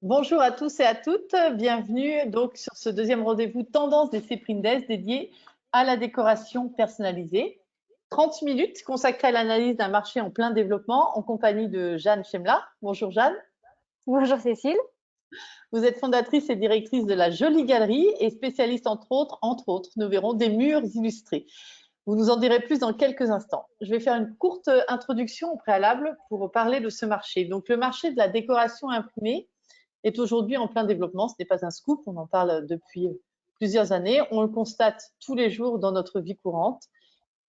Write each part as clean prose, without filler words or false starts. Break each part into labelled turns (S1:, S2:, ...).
S1: Bonjour à tous et à toutes, bienvenue donc sur ce deuxième rendez-vous Tendance des Prindes dédié à la décoration personnalisée. 30 minutes consacrées à l'analyse d'un marché en plein développement en compagnie de Jeanne Chemla. Bonjour Jeanne.
S2: Bonjour Cécile.
S1: Vous êtes fondatrice et directrice de la Jolie Galerie et spécialiste entre autres, nous verrons des murs illustrés. Vous nous en direz plus dans quelques instants. Je vais faire une courte introduction au préalable pour parler de ce marché. Donc le marché de la décoration imprimée est aujourd'hui en plein développement. Ce n'est pas un scoop, on en parle depuis plusieurs années. On le constate tous les jours dans notre vie courante.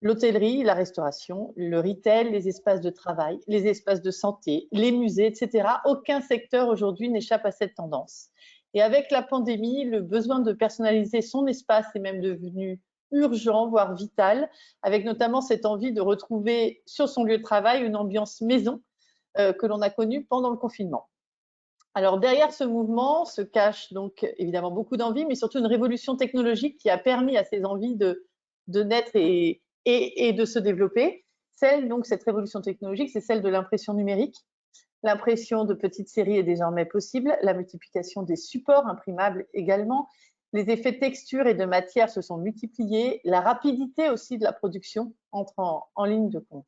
S1: L'hôtellerie, la restauration, le retail, les espaces de travail, les espaces de santé, les musées, etc. Aucun secteur aujourd'hui n'échappe à cette tendance. Et avec la pandémie, le besoin de personnaliser son espace est même devenu urgent, voire vital, avec notamment cette envie de retrouver sur son lieu de travail une ambiance maison que l'on a connue pendant le confinement. Alors derrière ce mouvement se cache donc évidemment beaucoup d'envie, mais surtout une révolution technologique qui a permis à ces envies de naître et de se développer. Cette révolution technologique, c'est celle de l'impression numérique. L'impression de petites séries est désormais possible, la multiplication des supports imprimables également, les effets texture et de matière se sont multipliés, la rapidité aussi de la production entre en ligne de compte.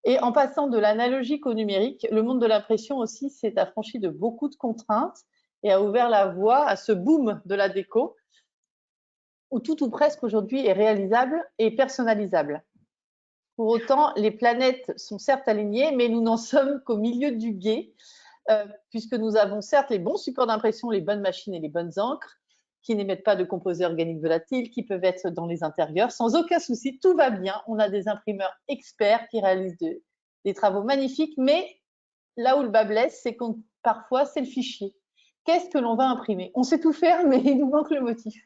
S1: Et en passant de l'analogique au numérique, le monde de l'impression aussi s'est affranchi de beaucoup de contraintes et a ouvert la voie à ce boom de la déco où tout ou presque aujourd'hui est réalisable et personnalisable. Pour autant, les planètes sont certes alignées, mais nous n'en sommes qu'au milieu du gué, puisque nous avons certes les bons supports d'impression, les bonnes machines et les bonnes encres, qui n'émettent pas de composés organiques volatiles, qui peuvent être dans les intérieurs. Sans aucun souci, tout va bien. On a des imprimeurs experts qui réalisent des travaux magnifiques, mais là où le bas blesse, c'est qu'on parfois, c'est le fichier. Qu'est-ce que l'on va imprimer? On sait tout faire, mais il nous manque le motif.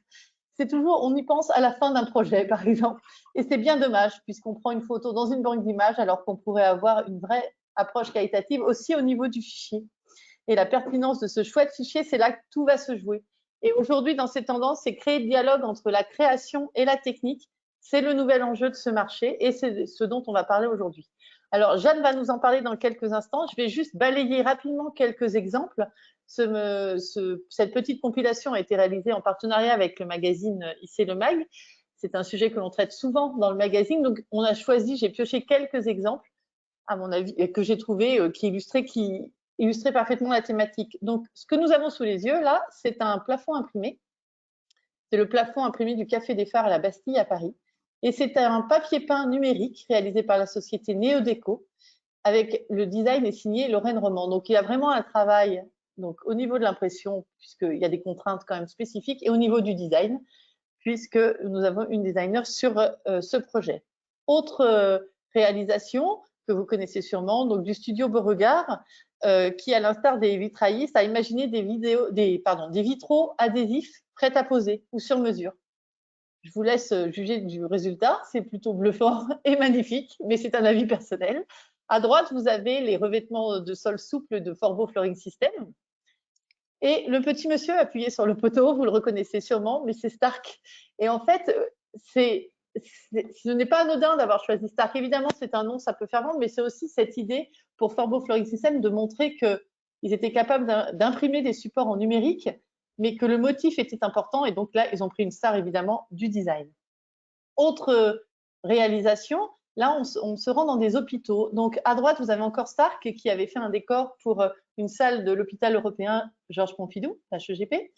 S1: C'est toujours, on y pense à la fin d'un projet, par exemple. Et c'est bien dommage, puisqu'on prend une photo dans une banque d'images, alors qu'on pourrait avoir une vraie approche qualitative aussi au niveau du fichier. Et la pertinence de ce chouette fichier, c'est là que tout va se jouer. Et aujourd'hui, dans ces tendances, c'est créer le dialogue entre la création et la technique. C'est le nouvel enjeu de ce marché et c'est ce dont on va parler aujourd'hui. Alors, Jeanne va nous en parler dans quelques instants. Je vais juste balayer rapidement quelques exemples. Cette petite compilation a été réalisée en partenariat avec le magazine IC Le Mag. C'est un sujet que l'on traite souvent dans le magazine. Donc, on a choisi, j'ai pioché quelques exemples, à mon avis, que j'ai trouvé qui illustraient parfaitement la thématique. Donc, ce que nous avons sous les yeux, là, c'est un plafond imprimé. C'est le plafond imprimé du Café des Phares à la Bastille à Paris. Et c'est un papier peint numérique réalisé par la société Néodeco, avec le design est signé Lorraine Roman. Donc, il y a vraiment un travail donc, au niveau de l'impression, puisqu'il y a des contraintes quand même spécifiques, et au niveau du design, puisque nous avons une designer sur ce projet. Autre réalisation que vous connaissez sûrement, donc du studio Beauregard, qui, à l'instar des vitraillistes, a imaginé des vitraux adhésifs prêts à poser ou sur mesure. Je vous laisse juger du résultat, c'est plutôt bluffant et magnifique, mais c'est un avis personnel. À droite, vous avez les revêtements de sol souple de Forbo Flooring System. Et le petit monsieur appuyé sur le poteau, vous le reconnaissez sûrement, mais c'est Stark. Et en fait, ce n'est pas anodin d'avoir choisi Stark. Évidemment, c'est un nom, ça peut faire vendre, mais c'est aussi cette idée pour Forbo Flooring System de montrer qu'ils étaient capables d'imprimer des supports en numérique, mais que le motif était important. Et donc là, ils ont pris une star, évidemment, du design. Autre réalisation, là, on se rend dans des hôpitaux. Donc, à droite, vous avez encore Stark qui avait fait un décor pour une salle de l'hôpital européen Georges Pompidou, HEGP.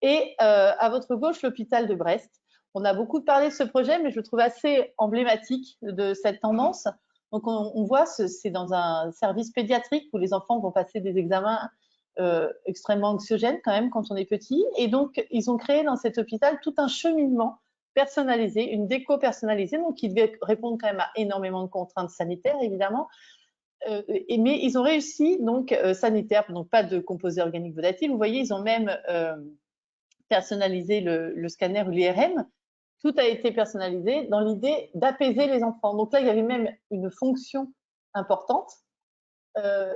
S1: Et à votre gauche, l'hôpital de Brest. On a beaucoup parlé de ce projet, mais je le trouve assez emblématique de cette tendance. Donc, on voit, c'est dans un service pédiatrique où les enfants vont passer des examens extrêmement anxiogènes quand même quand on est petit. Et donc, ils ont créé dans cet hôpital tout un cheminement personnalisé, une déco personnalisée, donc qui devait répondre quand même à énormément de contraintes sanitaires, évidemment. Mais ils ont réussi, donc sanitaire, donc pas de composés organiques volatiles. Vous voyez, ils ont même personnalisé le scanner ou l'IRM. Tout a été personnalisé dans l'idée d'apaiser les enfants. Donc là, il y avait même une fonction importante.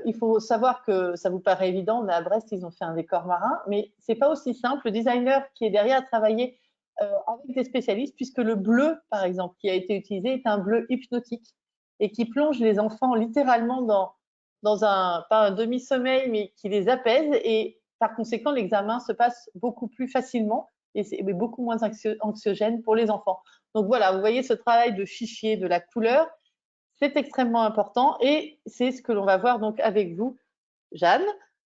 S1: Il faut savoir que ça vous paraît évident, on est à Brest, ils ont fait un décor marin, mais c'est pas aussi simple. Le designer qui est derrière a travaillé avec des spécialistes, puisque le bleu, par exemple, qui a été utilisé est un bleu hypnotique et qui plonge les enfants littéralement dans pas un demi-sommeil, mais qui les apaise. Et par conséquent, l'examen se passe beaucoup plus facilement et c'est beaucoup moins anxiogène pour les enfants. Donc voilà, vous voyez ce travail de fichier, de la couleur, c'est extrêmement important et c'est ce que l'on va voir donc avec vous, Jeanne.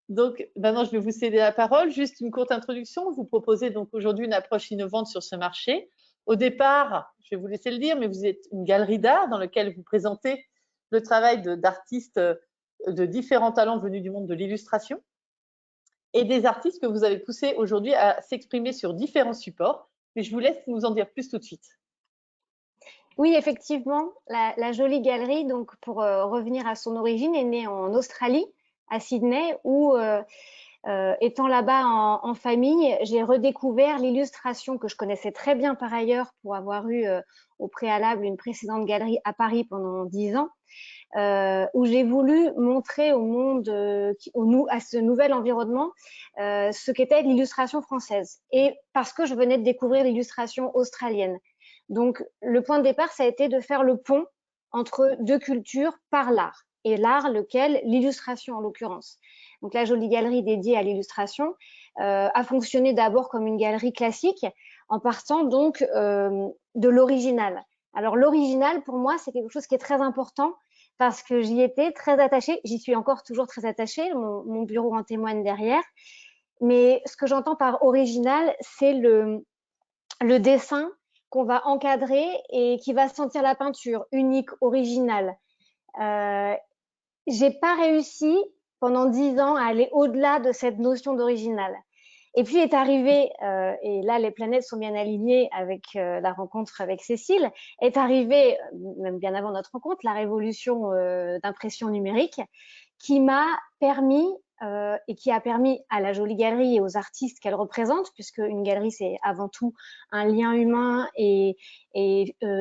S1: Donc maintenant, je vais vous céder la parole. Juste une courte introduction. Vous proposez donc aujourd'hui une approche innovante sur ce marché. Au départ, je vais vous laisser le dire, mais vous êtes une galerie d'art dans laquelle vous présentez le travail d'artistes de différents talents venus du monde de l'illustration et des artistes que vous avez poussés aujourd'hui à s'exprimer sur différents supports. Mais je vous laisse nous en dire plus tout de suite.
S2: Oui, effectivement, la Jolie Galerie, donc pour revenir à son origine, est née en Australie, à Sydney, où étant là-bas en famille, j'ai redécouvert l'illustration que je connaissais très bien par ailleurs pour avoir eu au préalable une précédente galerie à Paris pendant 10 ans, où j'ai voulu montrer au monde, à ce nouvel environnement, ce qu'était l'illustration française. Et parce que je venais de découvrir l'illustration australienne. Donc, le point de départ, ça a été de faire le pont entre deux cultures par l'art. Et l'art, lequel? L'illustration, en l'occurrence. Donc, la Jolie Galerie dédiée à l'illustration a fonctionné d'abord comme une galerie classique, en partant donc de l'original. Alors, l'original, pour moi, c'est quelque chose qui est très important parce que j'y étais très attachée. J'y suis encore toujours très attachée. Mon bureau en témoigne derrière. Mais ce que j'entends par original, c'est le dessin qu'on va encadrer et qui va sentir la peinture, unique, originale. J'ai pas réussi pendant 10 ans à aller au-delà de cette notion d'original. Et puis est arrivé, et là les planètes sont bien alignées avec la rencontre avec Cécile, est arrivée, même bien avant notre rencontre, la révolution d'impression numérique qui m'a permis et qui a permis à la Jolie Galerie et aux artistes qu'elle représente, puisque une galerie c'est avant tout un lien humain et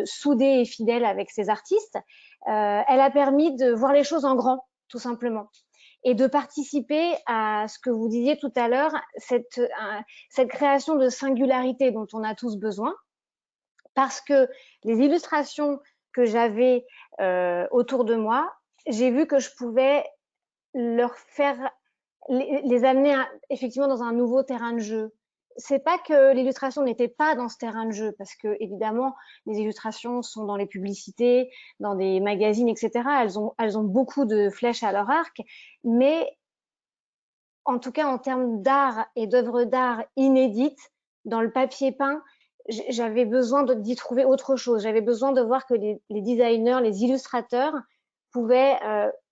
S2: soudé et fidèle avec ses artistes, elle a permis de voir les choses en grand, tout simplement, et de participer à ce que vous disiez tout à l'heure, cette création de singularité dont on a tous besoin, parce que les illustrations que j'avais autour de moi, j'ai vu que je pouvais leur faire les amener effectivement dans un nouveau terrain de jeu. C'est pas que l'illustration n'était pas dans ce terrain de jeu, parce que évidemment les illustrations sont dans les publicités, dans des magazines, etc. Elles ont beaucoup de flèches à leur arc, mais en tout cas en termes d'art et d'œuvres d'art inédites, dans le papier peint, j'avais besoin d'y trouver autre chose. J'avais besoin de voir que les designers, les illustrateurs pouvaient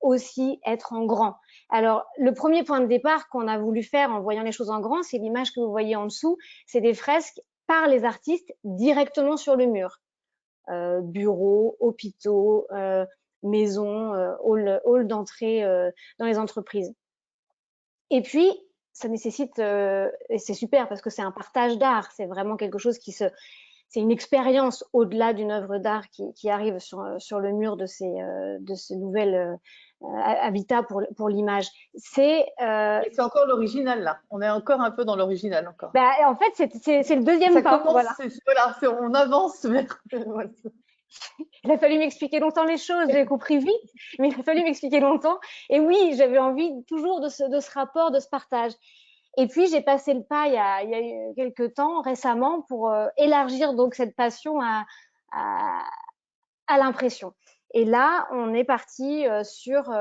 S2: aussi être en grand. Alors, le premier point de départ qu'on a voulu faire en voyant les choses en grand, c'est l'image que vous voyez en dessous, c'est des fresques par les artistes directement sur le mur. Bureaux, hôpitaux, maisons, hall d'entrée dans les entreprises. Et puis, ça nécessite, et c'est super parce que c'est un partage d'art, c'est vraiment quelque chose c'est une expérience au-delà d'une œuvre d'art qui arrive sur le mur de ce nouvel habitat pour l'image.
S1: C'est encore l'original là. On est encore un peu dans l'original encore.
S2: Bah, en fait, c'est le deuxième
S1: ça
S2: pas.
S1: Commence, voilà. On avance vers.
S2: Il a fallu m'expliquer longtemps les choses, j'ai compris vite, mais il a fallu m'expliquer longtemps. Et oui, j'avais envie toujours de ce rapport, de ce partage. Et puis, j'ai passé le pas il y a quelques temps, récemment, pour élargir donc cette passion à l'impression. Et là, on est parti sur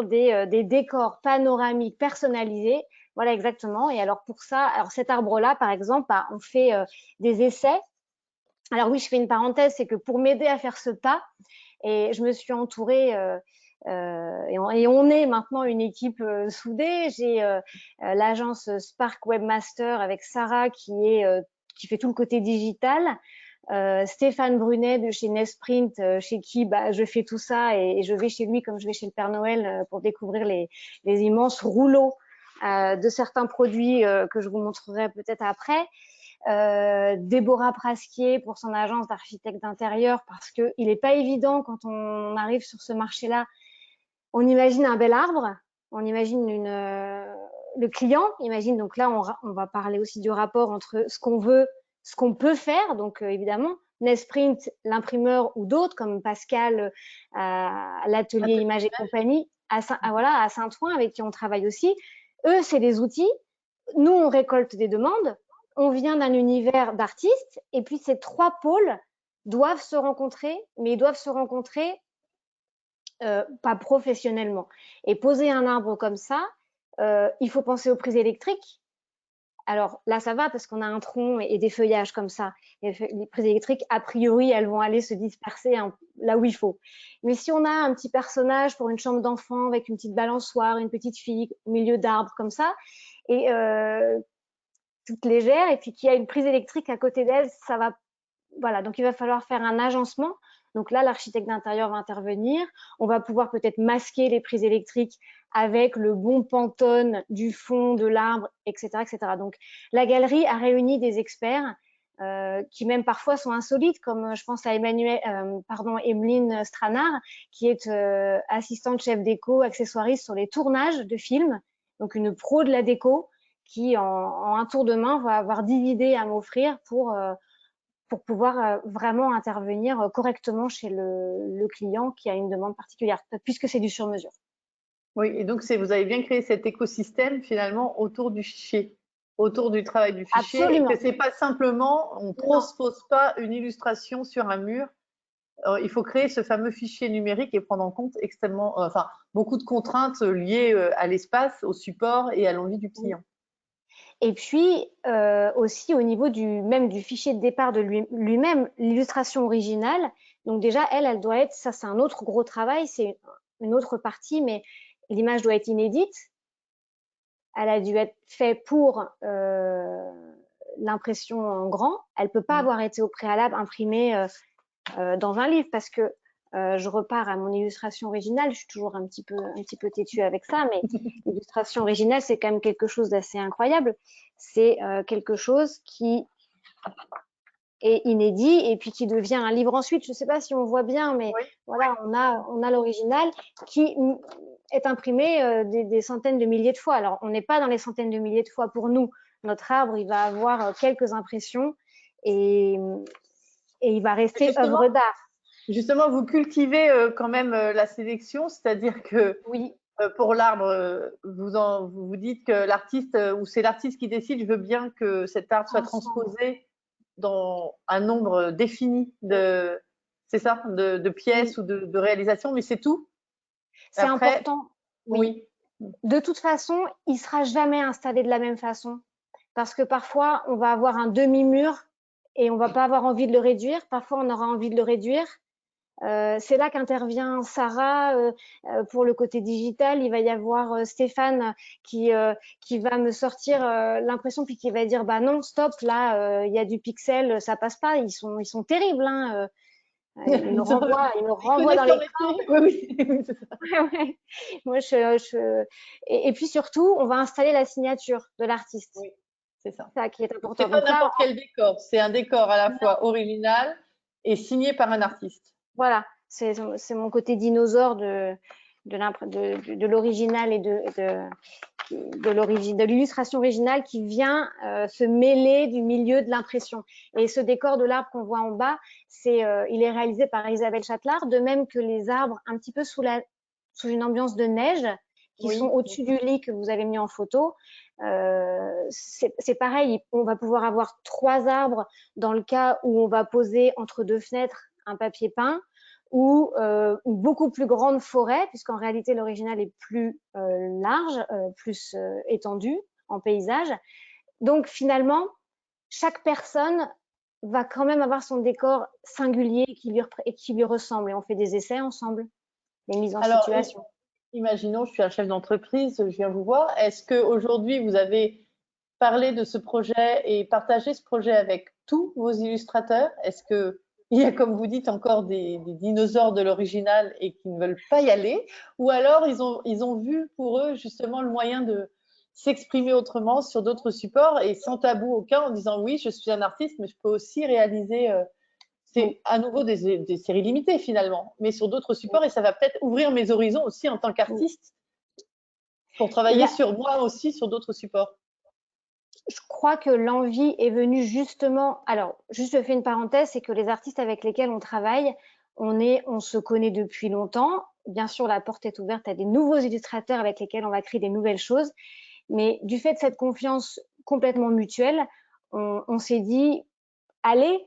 S2: des décors panoramiques personnalisés. Voilà, exactement. Et alors, pour ça, cet arbre-là, par exemple, bah, on fait des essais. Alors oui, je fais une parenthèse, c'est que pour m'aider à faire ce pas, et je me suis entourée et on est maintenant une équipe soudée. J'ai l'agence Spark Webmaster avec Sarah qui fait tout le côté digital. Stéphane Brunet de chez Nesprint, chez qui je fais tout ça et je vais chez lui comme je vais chez le Père Noël pour découvrir les immenses rouleaux de certains produits que je vous montrerai peut-être après. Déborah Prasquier pour son agence d'architecte d'intérieur, parce qu'il n'est pas évident quand on arrive sur ce marché-là. On imagine un bel arbre, on imagine le client, imagine, donc là on va parler aussi du rapport entre ce qu'on veut, ce qu'on peut faire, donc évidemment Nesprint, l'imprimeur ou d'autres comme Pascal à l'atelier Image et compagnie à Saint-Ouen avec qui on travaille aussi. Eux, c'est des outils. nous, on récolte des demandes, on vient d'un univers d'artistes, et puis ces 3 pôles doivent se rencontrer, mais ils doivent se rencontrer pas professionnellement. Et poser un arbre comme ça, il faut penser aux prises électriques. Alors là, ça va parce qu'on a un tronc et des feuillages comme ça. Les prises électriques, a priori, elles vont aller se disperser là où il faut. Mais si on a un petit personnage pour une chambre d'enfant avec une petite balançoire, une petite fille au milieu d'arbres comme ça, et toute légère, et puis qu'il y a une prise électrique à côté d'elle, ça va. Voilà, donc il va falloir faire un agencement. Donc là, l'architecte d'intérieur va intervenir. On va pouvoir peut-être masquer les prises électriques avec le bon pantone du fond de l'arbre, etc., etc. Donc la galerie a réuni des experts qui même parfois sont insolites, comme je pense à Emeline Stranard, qui est assistante chef déco, accessoiriste sur les tournages de films, donc une pro de la déco, qui en un tour de main va avoir 10 idées à m'offrir pour pouvoir vraiment intervenir correctement chez le client qui a une demande particulière, puisque c'est du sur-mesure.
S1: Oui, et donc vous avez bien créé cet écosystème finalement autour du fichier, autour du travail du fichier, et
S2: Absolument.
S1: que c'est pas simplement, on ne transpose pas une illustration sur un mur. Il faut créer ce fameux fichier numérique et prendre en compte beaucoup de contraintes liées à l'espace, au support et à l'envie du client.
S2: Et puis aussi au niveau même du fichier de départ de lui-même, l'illustration originale. Donc déjà, elle doit être, ça c'est un autre gros travail, c'est une autre partie, mais l'image doit être inédite. Elle a dû être faite pour l'impression en grand. Elle peut pas avoir été au préalable imprimée dans un livre parce que je repars à mon illustration originale. Je suis toujours un petit peu têtue avec ça, mais l'illustration originale, c'est quand même quelque chose d'assez incroyable. C'est quelque chose qui est inédit et puis qui devient un livre ensuite. Je ne sais pas si on voit bien, mais oui. Voilà, on a l'original qui est imprimé des centaines de milliers de fois. Alors, on n'est pas dans les centaines de milliers de fois pour nous. Notre arbre, il va avoir quelques impressions et il va rester œuvre d'art.
S1: Justement, vous cultivez quand même la sélection, c'est-à-dire que
S2: oui.
S1: Pour l'arbre, vous dites que l'artiste, ou c'est l'artiste qui décide, je veux bien que cet arbre soit transposé dans un nombre défini c'est ça, de pièces ou de réalisations, mais c'est tout.
S2: C'est important. Oui. De toute façon, il sera jamais installé de la même façon, parce que parfois on va avoir un demi-mur et on va pas avoir envie de le réduire. Parfois, on aura envie de le réduire. C'est là qu'intervient Sarah pour le côté digital. Il va y avoir Stéphane qui va me sortir l'impression puis qui va dire bah non stop là il y a du pixel, ça passe pas, ils sont terribles hein. Il me renvoie dans les
S1: oui, c'est ça.
S2: Ouais. Moi et puis surtout on va installer la signature de l'artiste.
S1: Oui, c'est ça.
S2: Ça qui est important.
S1: C'est pas n'importe quel décor, c'est un décor à la fois original et signé par un artiste.
S2: Voilà, c'est mon côté dinosaure de l'original et de l'illustration originale qui vient se mêler du milieu de l'impression. Et ce décor de l'arbre qu'on voit en bas, il est réalisé par Isabelle Châtelard, de même que les arbres un petit peu sous une ambiance de neige qui sont au-dessus du lit que vous avez mis en photo. C'est pareil, on va pouvoir avoir 3 arbres dans le cas où on va poser entre 2 fenêtres un papier peint, ou une beaucoup plus grande forêt, puisqu'en réalité l'original est plus large, plus étendu en paysage. Donc finalement, chaque personne va quand même avoir son décor singulier qui lui ressemble. Et on fait des essais ensemble, des mises en situation.
S1: Imaginons, je suis un chef d'entreprise, je viens vous voir. Est-ce qu'aujourd'hui, vous avez parlé de ce projet et partagé ce projet avec tous vos illustrateurs? Est-ce qu'il y a, comme vous dites, encore des dinosaures de l'original et qui ne veulent pas y aller? Ou alors, ils ont vu pour eux justement le moyen de s'exprimer autrement sur d'autres supports et sans tabou aucun, en disant oui, je suis un artiste, mais je peux aussi réaliser... c'est à nouveau des séries limitées finalement, mais sur d'autres supports, et ça va peut-être ouvrir mes horizons aussi en tant qu'artiste pour travailler sur moi aussi sur d'autres supports.
S2: Je crois que l'envie est venue justement. Alors, juste je fais une parenthèse, c'est que les artistes avec lesquels on travaille, on se connaît depuis longtemps. Bien sûr, la porte est ouverte à des nouveaux illustrateurs avec lesquels on va créer des nouvelles choses. Mais du fait de cette confiance complètement mutuelle, on s'est dit, allez,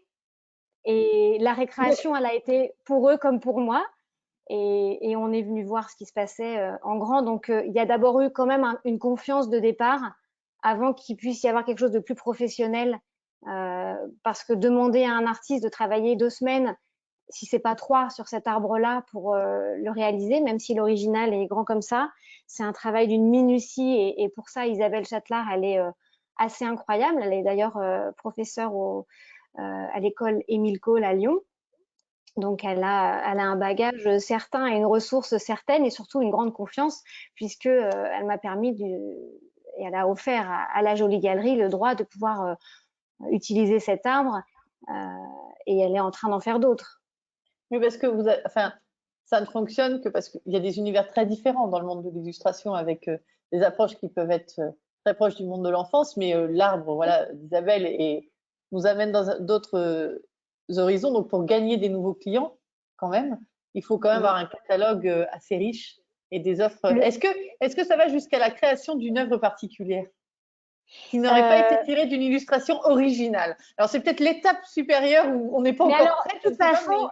S2: et la récréation, elle a été pour eux comme pour moi. Et on est venu voir ce qui se passait en grand. Donc, il y a d'abord eu quand même une confiance de départ avant qu'il puisse y avoir quelque chose de plus professionnel. Parce que demander à un artiste de travailler 2 semaines, si c'est pas 3 sur cet arbre-là pour le réaliser, même si l'original est grand comme ça, c'est un travail d'une minutie. Et pour ça, Isabelle Châtelard, elle est assez incroyable. Elle est d'ailleurs professeure à l'école Émile Cole à Lyon. Donc, elle a un bagage certain et une ressource certaine et surtout une grande confiance puisque elle m'a permis et elle a offert à la Jolie Galerie le droit de pouvoir utiliser cet arbre et elle est en train d'en faire d'autres.
S1: Oui, parce que enfin, ça ne fonctionne que parce qu'il y a des univers très différents dans le monde de l'illustration avec des approches qui peuvent être très proches du monde de l'enfance, mais l'arbre, voilà, d'Isabelle nous amène dans d'autres horizons. Donc, pour gagner des nouveaux clients, quand même, il faut quand même avoir un catalogue assez riche et des offres. Est-ce que ça va jusqu'à la création d'une œuvre particulière qui n'aurait pas été tirée d'une illustration originale? Alors, c'est peut-être l'étape supérieure où on n'est pas encore prêt.
S2: De toute façon,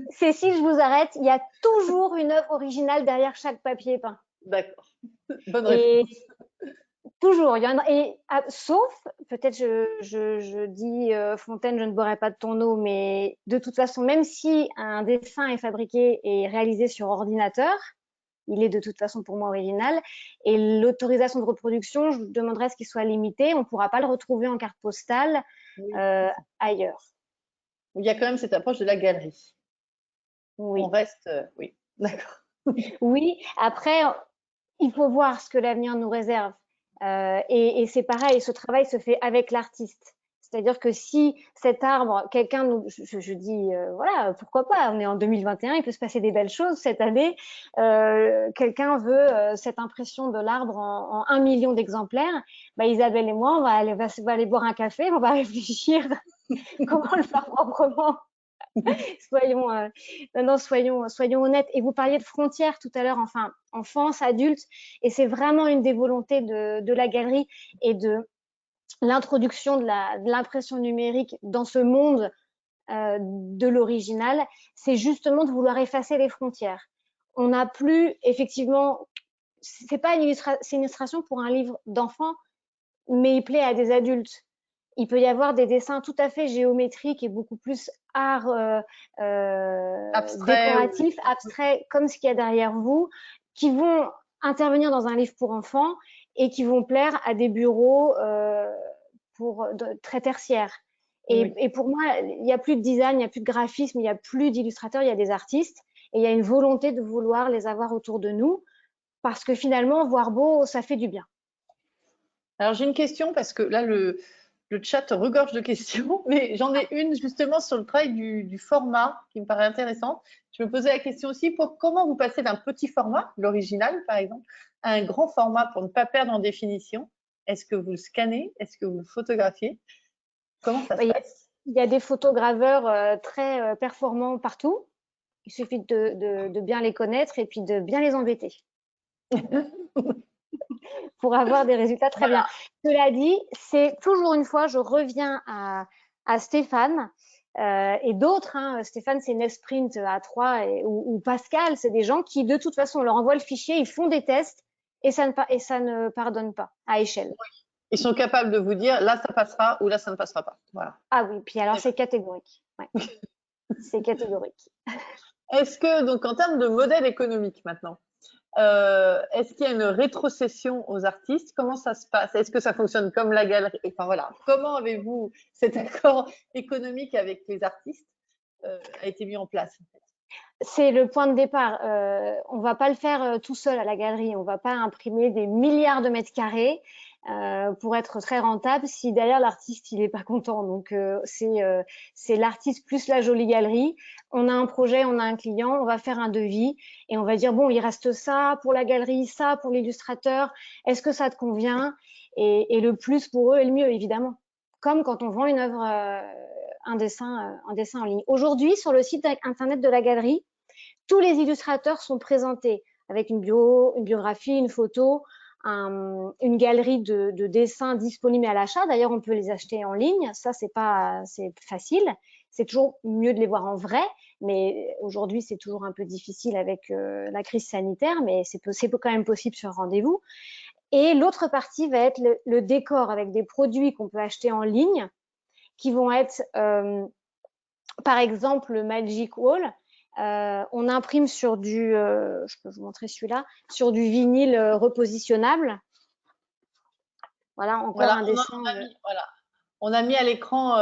S2: Cécile, je vous arrête. Il y a toujours une œuvre originale derrière chaque papier peint.
S1: D'accord. Bonne réponse.
S2: Toujours, il y en a, sauf, peut-être je dis Fontaine, je ne boirai pas de ton eau, mais de toute façon, même si un dessin est fabriqué et réalisé sur ordinateur, il est de toute façon pour moi original. Et l'autorisation de reproduction, je demanderais à ce qu'il soit limité. On ne pourra pas le retrouver en carte postale ailleurs.
S1: Il y a quand même cette approche de la galerie.
S2: Oui.
S1: On reste, oui, d'accord.
S2: Oui, après, il faut voir ce que l'avenir nous réserve. Et c'est pareil, ce travail se fait avec l'artiste. C'est-à-dire que si cet arbre, quelqu'un nous, je dis, voilà, pourquoi pas, on est en 2021, il peut se passer des belles choses cette année. Quelqu'un veut cette impression de l'arbre en 1 million d'exemplaires. Bah, Isabelle et moi, on va aller boire un café, on va réfléchir comment le faire proprement. Soyons honnêtes. Et vous parliez de frontières tout à l'heure, enfin, enfance, adulte, et c'est vraiment une des volontés de la galerie et de l'introduction de l'impression numérique dans ce monde de l'original, c'est justement de vouloir effacer les frontières. On n'a plus, effectivement, c'est pas c'est une illustration pour un livre d'enfant, mais il plaît à des adultes. Il peut y avoir des dessins tout à fait géométriques et beaucoup plus art décoratif, abstrait, comme ce qu'il y a derrière vous, qui vont intervenir dans un livre pour enfants et qui vont plaire à des bureaux très tertiaires. Et pour moi, il n'y a plus de design, il n'y a plus de graphisme, il n'y a plus d'illustrateurs, il y a des artistes. Et il y a une volonté de vouloir les avoir autour de nous parce que finalement, voir beau, ça fait du bien.
S1: Alors, j'ai une question parce que là, le chat regorge de questions, mais j'en ai une justement sur le travail du format qui me paraît intéressant. Je me posais la question aussi pour comment vous passez d'un petit format, l'original par exemple, à un grand format pour ne pas perdre en définition. Est-ce que vous le scannez? Est-ce que vous le photographiez? Comment ça se passe?
S2: Il y a des photograveurs très performants partout. Il suffit de bien les connaître et puis de bien les embêter pour avoir des résultats très bien. Cela dit, c'est toujours une fois, je reviens à Stéphane et d'autres. Stéphane, c'est Nesprint A3 ou Pascal, c'est des gens qui, de toute façon, on leur envoie le fichier, ils font des tests et ça ne pardonne pas à échelle.
S1: Ils sont capables de vous dire là ça passera ou là ça ne passera pas. Voilà.
S2: Ah oui, puis alors c'est catégorique. Ouais. C'est catégorique.
S1: Est-ce que, donc en termes de modèle économique maintenant, est-ce qu'il y a une rétrocession aux artistes? Comment ça se passe? Est-ce que ça fonctionne comme la galerie? Enfin voilà, comment avez-vous cet accord économique avec les artistes a été mis en place?
S2: C'est le point de départ. On va pas le faire tout seul à la galerie. On va pas imprimer des milliards de mètres carrés pour être très rentable si derrière l'artiste il est pas content. Donc c'est l'artiste plus la jolie galerie. On a un projet, on a un client, on va faire un devis et on va dire bon il reste ça pour la galerie, ça pour l'illustrateur. Est-ce que ça te convient? Et le plus pour eux est le mieux évidemment. Comme quand on vend une œuvre. Un dessin en ligne. Aujourd'hui, sur le site internet de la galerie, tous les illustrateurs sont présentés avec une biographie, une photo, une galerie de dessins disponibles à l'achat. D'ailleurs, on peut les acheter en ligne. Ça, c'est facile. C'est toujours mieux de les voir en vrai, mais aujourd'hui, c'est toujours un peu difficile avec la crise sanitaire, mais c'est quand même possible sur rendez-vous. Et l'autre partie va être le décor avec des produits qu'on peut acheter en ligne, qui vont être, par exemple, le Magic Wall. On imprime sur je peux vous montrer celui-là, sur du vinyle repositionnable. Voilà, encore un dessin.
S1: On a mis à l'écran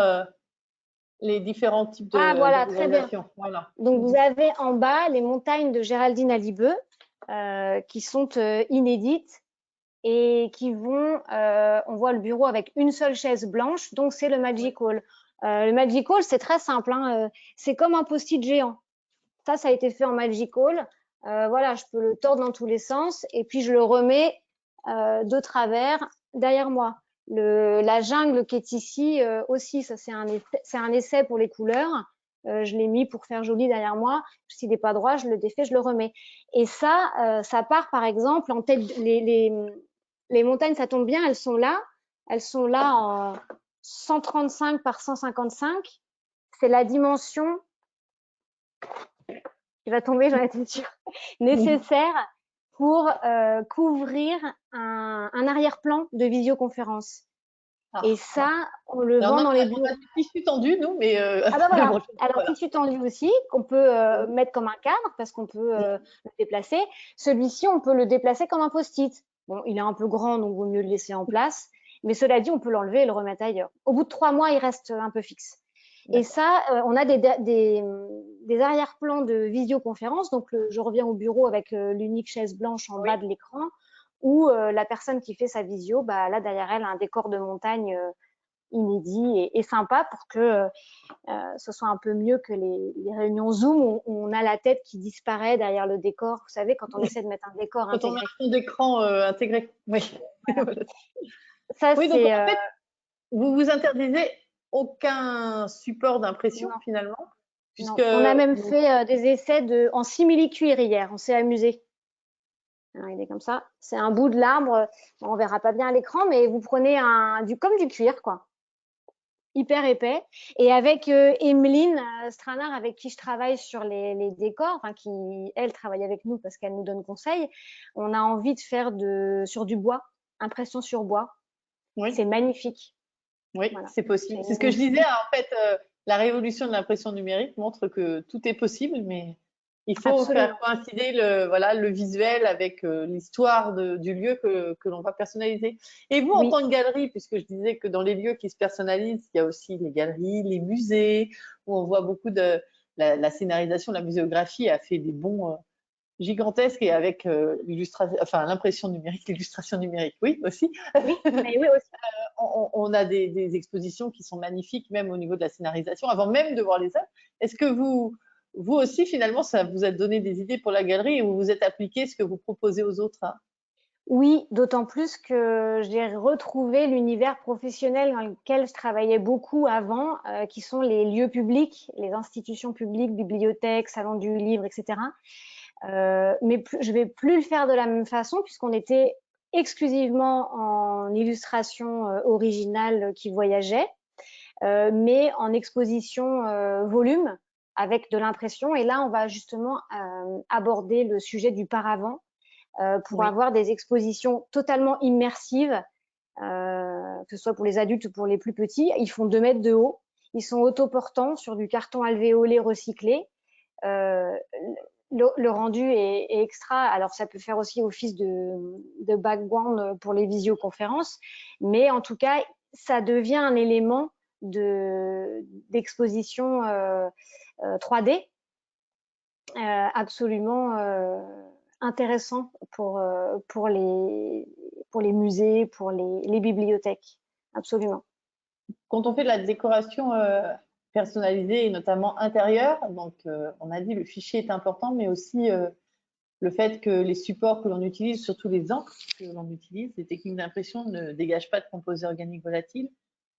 S1: les différents types de
S2: voilà, très bien.
S1: Voilà.
S2: Donc, vous avez en bas les montagnes de Géraldine Alibeu qui sont inédites et qui vont, on voit le bureau avec une seule chaise blanche, donc c'est le Magic Wall. Le Magic Wall, c'est très simple, hein, c'est comme un post-it géant. Ça a été fait en Magic Wall. Voilà, je peux le tordre dans tous les sens et puis je le remets de travers derrière moi. La jungle qui est ici aussi, ça c'est un essai pour les couleurs. Je l'ai mis pour faire joli derrière moi. S'il n'est pas droit, je le défais, je le remets. Et ça, ça part par exemple en tête. Les montagnes, ça tombe bien, elles sont là. Elles sont là en 135 par 155. C'est la dimension qui va tomber, j'en étais sûre, nécessaire pour couvrir un arrière-plan de visioconférence. Et ça, on le vend dans les bureaux. On a
S1: du tissu tendu, nous, mais…
S2: voilà. Alors, tissu tendu aussi, qu'on peut mettre comme un cadre, parce qu'on peut le déplacer. Celui-ci, on peut le déplacer comme un post-it. Bon, il est un peu grand, donc il vaut mieux le laisser en place. Mais cela dit, on peut l'enlever et le remettre ailleurs. Au bout de 3 mois, il reste un peu fixe. Et ça, on a des arrière-plans de visioconférence. Donc, je reviens au bureau avec l'unique chaise blanche en bas de l'écran, où la personne qui fait sa visio, là, derrière elle, a un décor de montagne inédit et sympa pour que ce soit un peu mieux que les réunions Zoom où on a la tête qui disparaît derrière le décor. Vous savez, quand on essaie de mettre un décor intégré.
S1: Quand on a un fond d'écran intégré. Oui.
S2: Voilà. Ça,
S1: oui, donc en fait, vous vous interdisez aucun support d'impression finalement.
S2: Puisque on a même fait des essais en simili-cuir hier. On s'est amusé. Alors, il est comme ça. C'est un bout de l'arbre. On verra pas bien à l'écran, mais vous prenez comme du cuir, quoi. Hyper épais. Et avec Emeline Stranard, avec qui je travaille sur les décors, qui, elle, travaille avec nous parce qu'elle nous donne conseil, on a envie de faire sur du bois, impression sur bois. Oui. C'est magnifique.
S1: Oui, voilà. C'est possible. C'est ce que je disais. En fait, la révolution de l'impression numérique montre que tout est possible, mais il faut faire coïncider le visuel avec l'histoire du lieu que l'on va personnaliser. Et vous, en tant que galerie, puisque je disais que dans les lieux qui se personnalisent, il y a aussi les galeries, les musées, où on voit beaucoup de la scénarisation, la muséographie a fait des bons gigantesques et avec l'impression numérique, l'illustration numérique, oui aussi.
S2: Oui, mais oui aussi.
S1: On a des expositions qui sont magnifiques, même au niveau de la scénarisation, avant même de voir les œuvres. Est-ce que vous aussi, finalement, ça vous a donné des idées pour la galerie et vous vous êtes appliqué ce que vous proposez aux autres, hein?
S2: Oui, d'autant plus que j'ai retrouvé l'univers professionnel dans lequel je travaillais beaucoup avant, qui sont les lieux publics, les institutions publiques, bibliothèques, salons du livre, etc. Mais je vais plus le faire de la même façon puisqu'on était exclusivement en illustration originale qui voyageait, mais en exposition volume avec de l'impression. Et là, on va justement aborder le sujet du paravent pour avoir des expositions totalement immersives, que ce soit pour les adultes ou pour les plus petits. Ils font 2 mètres de haut. Ils sont autoportants sur du carton alvéolé recyclé. Le rendu est extra. Alors, ça peut faire aussi office de background pour les visioconférences, mais en tout cas, ça devient un élément d'exposition 3D absolument intéressant pour les musées, pour les bibliothèques. Absolument.
S1: Quand on fait de la décoration personnalisée et notamment intérieure, donc on a dit le fichier est important, mais aussi le fait que les supports que l'on utilise, surtout les encres que l'on utilise, les techniques d'impression ne dégagent pas de composés organiques volatiles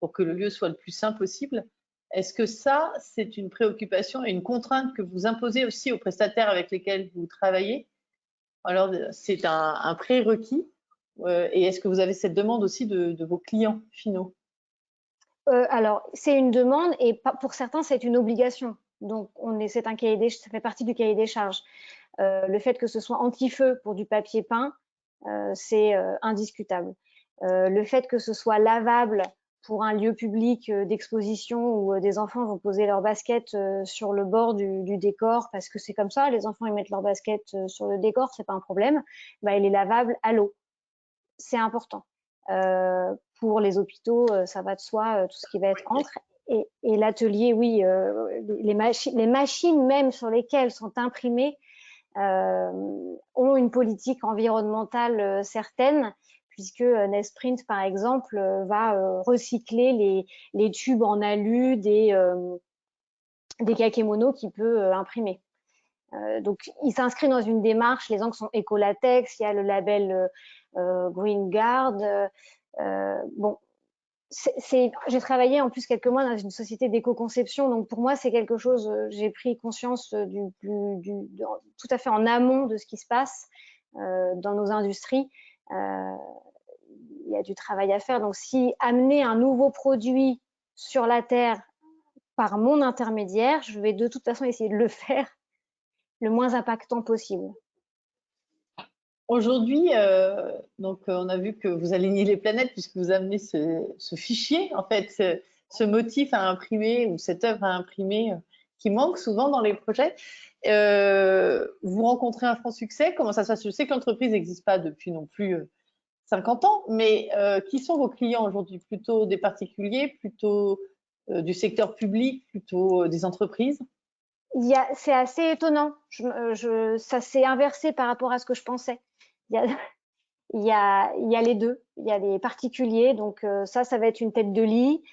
S1: pour que le lieu soit le plus sain possible. Est-ce que ça, c'est une préoccupation et une contrainte que vous imposez aussi aux prestataires avec lesquels vous travaillez? Alors, c'est un prérequis Et est-ce que vous avez cette demande aussi de vos clients finaux?
S2: Alors, c'est une demande et pour certains, c'est une obligation. Donc, ça fait partie du cahier des charges. Le fait que ce soit anti-feu pour du papier peint, c'est indiscutable. Le fait que ce soit lavable pour un lieu public d'exposition où des enfants vont poser leurs baskets sur le bord du décor, parce que c'est comme ça, les enfants ils mettent leurs baskets sur le décor, c'est pas un problème. Bah, il est lavable à l'eau, c'est important. Pour les hôpitaux, ça va de soi, tout ce qui va être encre. Et l'atelier, oui, les machines même sur lesquelles sont imprimées ont une politique environnementale certaine, puisque Nesprint, par exemple, va recycler les tubes en alu des kakémonos qu'il peut imprimer. Donc, il s'inscrit dans une démarche, les encres sont écolatex, il y a le label Green Guard. Bon, j'ai travaillé en plus quelques mois dans une société d'éco-conception, donc pour moi c'est quelque chose, j'ai pris conscience tout à fait en amont de ce qui se passe dans nos industries. Il y a du travail à faire, donc si amener un nouveau produit sur la terre par mon intermédiaire, je vais de toute façon essayer de le faire le moins impactant possible.
S1: Aujourd'hui, on a vu que vous alignez les planètes puisque vous amenez ce fichier, en fait, ce motif à imprimer ou cette œuvre à imprimer qui manque souvent dans les projets. Vous rencontrez un franc succès. Comment ça se passe? Je sais que l'entreprise n'existe pas depuis non plus 50 ans, mais qui sont vos clients aujourd'hui? Plutôt des particuliers, plutôt du secteur public, plutôt des entreprises?
S2: C'est assez étonnant. Ça s'est inversé par rapport à ce que je pensais. Il y a, il y a les deux. Il y a les particuliers, donc ça va être une tête de lit.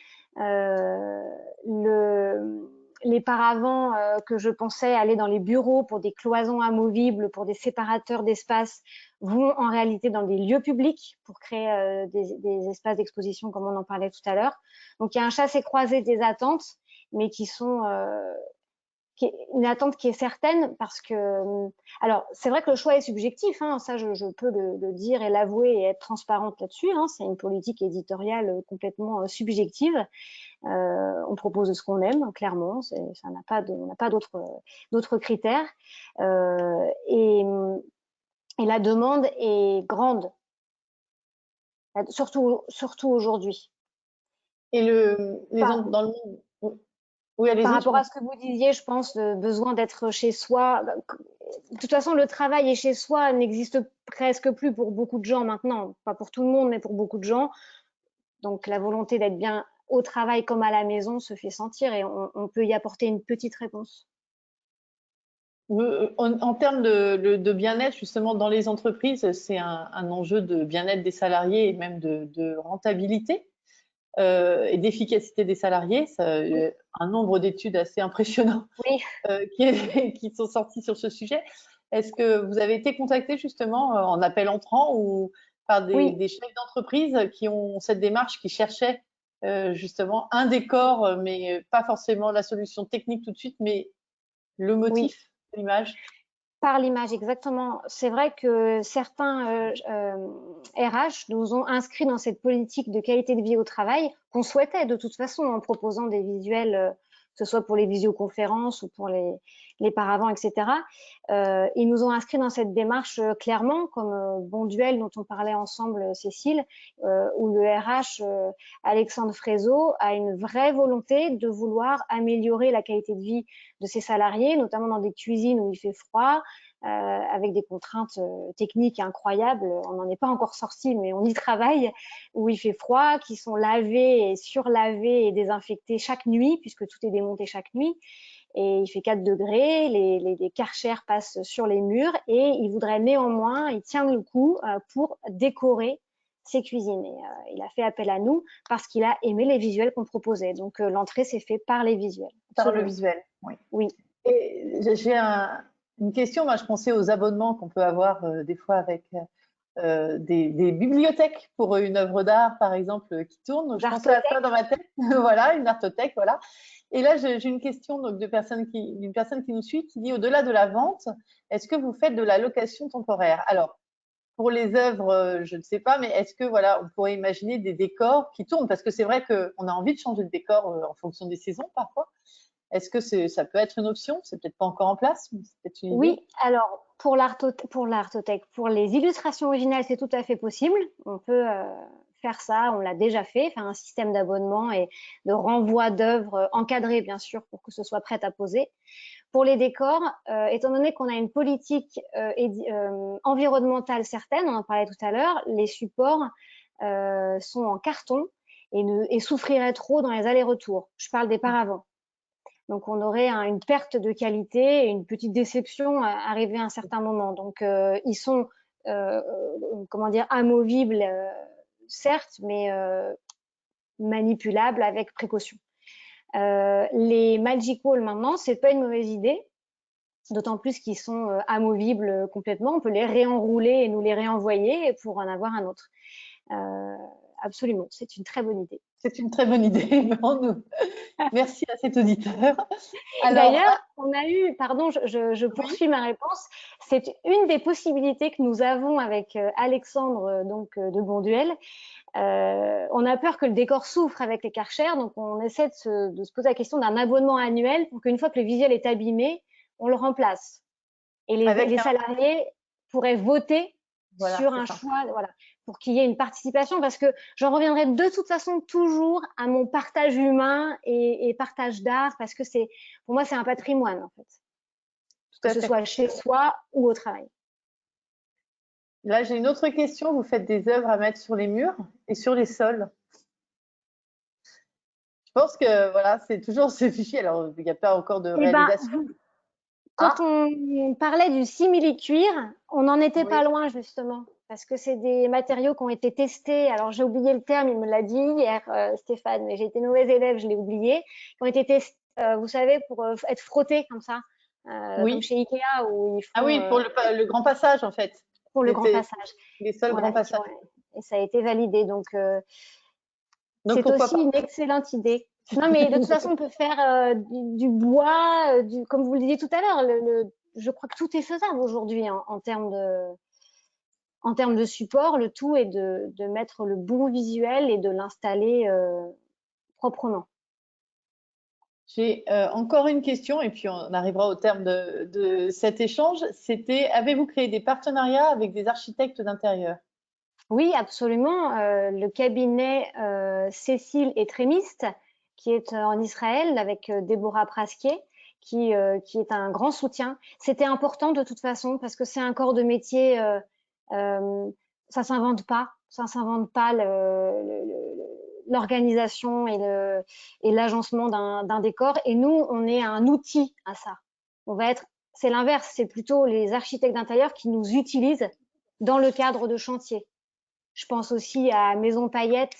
S2: Les paravents que je pensais aller dans les bureaux pour des cloisons amovibles, pour des séparateurs d'espace, vont en réalité dans des lieux publics pour créer des espaces d'exposition comme on en parlait tout à l'heure. Donc il y a un chassé-croisé des attentes, mais qui sont une attente qui est certaine parce que, alors c'est vrai que le choix est subjectif, hein, ça je peux le dire et l'avouer et être transparente là-dessus, hein, c'est une politique éditoriale complètement subjective. On propose ce qu'on aime, clairement, on n'a pas d'autres critères. Et la demande est grande, surtout aujourd'hui.
S1: Et dans le monde, oui, allez-y.
S2: Par rapport à ce que vous disiez, je pense, le besoin d'être chez soi. De toute façon, le travail et chez soi n'existe presque plus pour beaucoup de gens maintenant. Pas pour tout le monde, mais pour beaucoup de gens. Donc, la volonté d'être bien au travail comme à la maison se fait sentir et on peut y apporter une petite réponse.
S1: En termes de bien-être, justement, dans les entreprises, c'est un enjeu de bien-être des salariés et même de rentabilité et d'efficacité des salariés. Un nombre d'études assez impressionnant
S2: Oui.
S1: qui sont sorties sur ce sujet. Est-ce que vous avez été contacté justement en appel entrant ou par des chefs d'entreprise qui ont cette démarche, qui cherchaient justement un décor, mais pas forcément la solution technique tout de suite, mais le motif, l'image?
S2: Par l'image, exactement. C'est vrai que certains RH nous ont inscrits dans cette politique de qualité de vie au travail qu'on souhaitait de toute façon en proposant des visuels, que ce soit pour les visioconférences ou pour les paravents, etc. Ils nous ont inscrits dans cette démarche clairement, comme Bonduel dont on parlait ensemble, Cécile, où le RH Alexandre Frézeau a une vraie volonté de vouloir améliorer la qualité de vie de ses salariés, notamment dans des cuisines où il fait froid, avec des contraintes techniques incroyables. On n'en est pas encore sorti, mais on y travaille, où il fait froid, qui sont lavés et surlavés et désinfectés chaque nuit, puisque tout est démonté chaque nuit. Et il fait 4 degrés, les Karcher passent sur les murs et il voudrait néanmoins, il tient le coup pour décorer ses cuisines. Et, il a fait appel à nous parce qu'il a aimé les visuels qu'on proposait. Donc l'entrée s'est faite par les visuels.
S1: Par le visuel, oui.
S2: Oui.
S1: Et j'ai une question, moi je pensais aux abonnements qu'on peut avoir des fois avec des bibliothèques pour une œuvre d'art, par exemple, qui tourne. Je pensais à ça dans ma tête. Voilà, une artothèque, voilà. Et là, j'ai une question donc, d'une personne qui nous suit, qui dit, au-delà de la vente, est-ce que vous faites de la location temporaire? Alors, pour les œuvres, je ne sais pas, mais est-ce que voilà, on pourrait imaginer des décors qui tournent? Parce que c'est vrai qu'on a envie de changer de décor en fonction des saisons parfois. Est-ce que ça peut être une option? C'est peut-être pas encore en place, mais c'est peut-être une idée.
S2: Oui, alors pour l'artothèque, pour les illustrations originales, c'est tout à fait possible. On peut faire ça, on l'a déjà fait, faire un système d'abonnement et de renvoi d'œuvres encadrées, bien sûr, pour que ce soit prêt à poser. Pour les décors, étant donné qu'on a une politique environnementale certaine, on en parlait tout à l'heure, les supports sont en carton et souffriraient trop dans les allers-retours. Je parle des paravents. Donc, on aurait une perte de qualité et une petite déception arrivée à un certain moment. Donc, ils sont, comment dire, amovibles, certes, mais manipulables avec précaution. Les Magic Wall, maintenant, c'est pas une mauvaise idée, d'autant plus qu'ils sont amovibles complètement. On peut les réenrouler et nous les réenvoyer pour en avoir un autre. Absolument, c'est une très bonne idée.
S1: C'est une très bonne idée. Merci à cet auditeur.
S2: D'ailleurs, on a eu, pardon, je poursuis ma réponse. C'est une des possibilités que nous avons avec Alexandre de Bonduel. On a peur que le décor souffre avec les Karcher, donc on essaie de se poser la question d'un abonnement annuel pour qu'une fois que le visuel est abîmé, on le remplace. Et les salariés pourraient voter sur un choix, voilà, pour qu'il y ait une participation, parce que j'en reviendrai de toute façon toujours à mon partage humain et partage d'art, parce que pour moi, c'est un patrimoine, en fait. Que ce soit chez soi ou au travail.
S1: Là, j'ai une autre question. Vous faites des œuvres à mettre sur les murs et sur les sols. Je pense que voilà, c'est toujours ce fichier. Alors, il n'y a pas encore de réalisation.
S2: Quand on parlait du simili-cuir, on n'en était pas loin, justement, parce que c'est des matériaux qui ont été testés. Alors, j'ai oublié le terme, il me l'a dit hier, Stéphane, mais j'ai été mauvaise élève, je l'ai oublié. Qui ont été testés, vous savez, pour être frottés comme ça, comme chez Ikea. Où ils font,
S1: ah oui, pour le grand passage, en fait.
S2: Pour le grand passage.
S1: Les sols grand passage.
S2: Et ça a été validé. Donc c'est aussi une excellente idée. Non, mais de toute façon, on peut faire du bois, comme vous le disiez tout à l'heure. Je crois que tout est faisable aujourd'hui en termes de support. Le tout est de mettre le bon visuel et de l'installer proprement.
S1: J'ai encore une question et puis on arrivera au terme de cet échange. C'était, avez-vous créé des partenariats avec des architectes d'intérieur?
S2: Oui, absolument. Le cabinet Cécile et Trémiste, qui est en Israël, avec Déborah Prasquier, qui est un grand soutien. C'était important de toute façon parce que c'est un corps de métier, ça s'invente pas l'organisation et l'agencement d'un décor. Et nous, on est un outil à ça. C'est l'inverse, c'est plutôt les architectes d'intérieur qui nous utilisent dans le cadre de chantier. Je pense aussi à Maison Paillette,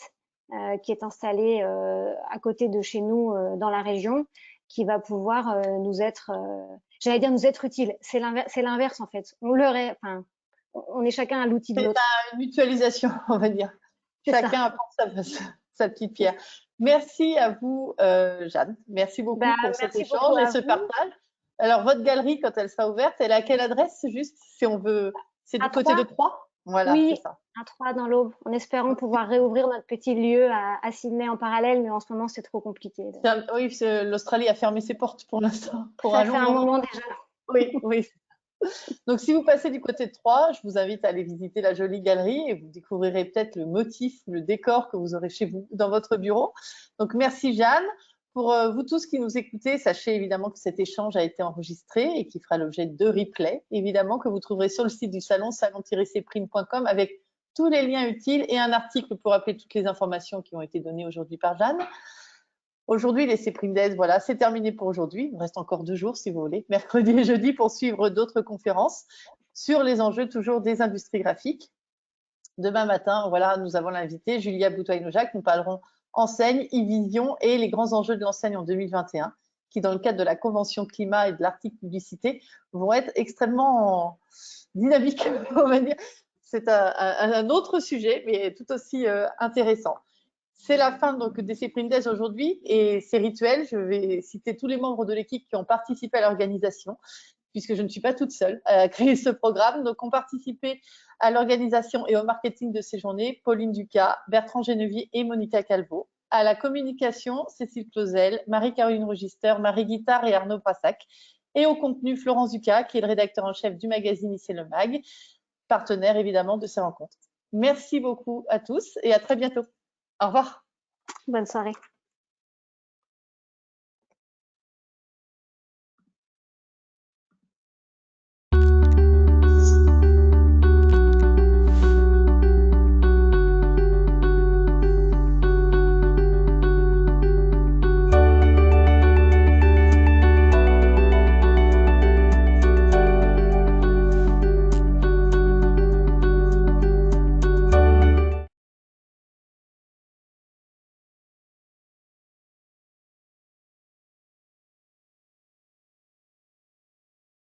S2: qui est installée à côté de chez nous dans la région, qui va pouvoir nous être utile. C'est l'inverse en fait. On est chacun à l'outil de l'autre.
S1: C'est une mutualisation, on va dire. Chacun apporte sa petite pierre. Merci à vous, Jeanne. Merci beaucoup pour cet échange et ce partage. Alors, votre galerie, quand elle sera ouverte, elle est à quelle adresse juste si on veut? C'est du côté de Troyes? Voilà,
S2: oui,
S1: c'est ça.
S2: À Troyes dans l'Aube, en espérant pouvoir réouvrir notre petit lieu à Sydney en parallèle, mais en ce moment c'est trop compliqué.
S1: Oui, l'Australie a fermé ses portes pour l'instant.
S2: Ça fait un moment déjà.
S1: Oui. Donc, si vous passez du côté de Troyes, je vous invite à aller visiter la jolie galerie et vous découvrirez peut-être le motif, le décor que vous aurez chez vous, dans votre bureau. Donc, merci Jeanne. Pour vous tous qui nous écoutez, sachez évidemment que cet échange a été enregistré et qui fera l'objet de replays, évidemment, que vous trouverez sur le site du salon, salon-cprime.com, avec tous les liens utiles et un article pour rappeler toutes les informations qui ont été données aujourd'hui par Jeanne. Aujourd'hui, les Cprime Days, voilà, c'est terminé pour aujourd'hui. Il reste encore 2 jours, si vous voulez, mercredi et jeudi, pour suivre d'autres conférences sur les enjeux toujours des industries graphiques. Demain matin, voilà, nous avons l'invité Julia Boutoy-Nojac. Nous parlerons enseigne, e-vision et les grands enjeux de l'enseigne en 2021, qui, dans le cadre de la Convention climat et de l'article publicité, vont être extrêmement dynamiques, on va dire. C'est un autre sujet, mais tout aussi intéressant. C'est la fin donc des Cprime Days aujourd'hui et c'est rituel. Je vais citer tous les membres de l'équipe qui ont participé à l'organisation. puisque je ne suis pas toute seule à créer ce programme. Donc, ont participé à l'organisation et au marketing de ces journées Pauline Ducas, Bertrand Genevier et Monica Calvo. À la communication, Cécile Clausel, Marie-Caroline Register, Marie Guittard et Arnaud Brassac. Et au contenu, Florence Ducas, qui est le rédacteur en chef du magazine Ici le Mag, partenaire évidemment de ces rencontres. Merci beaucoup à tous et à très bientôt. Au revoir.
S2: Bonne soirée.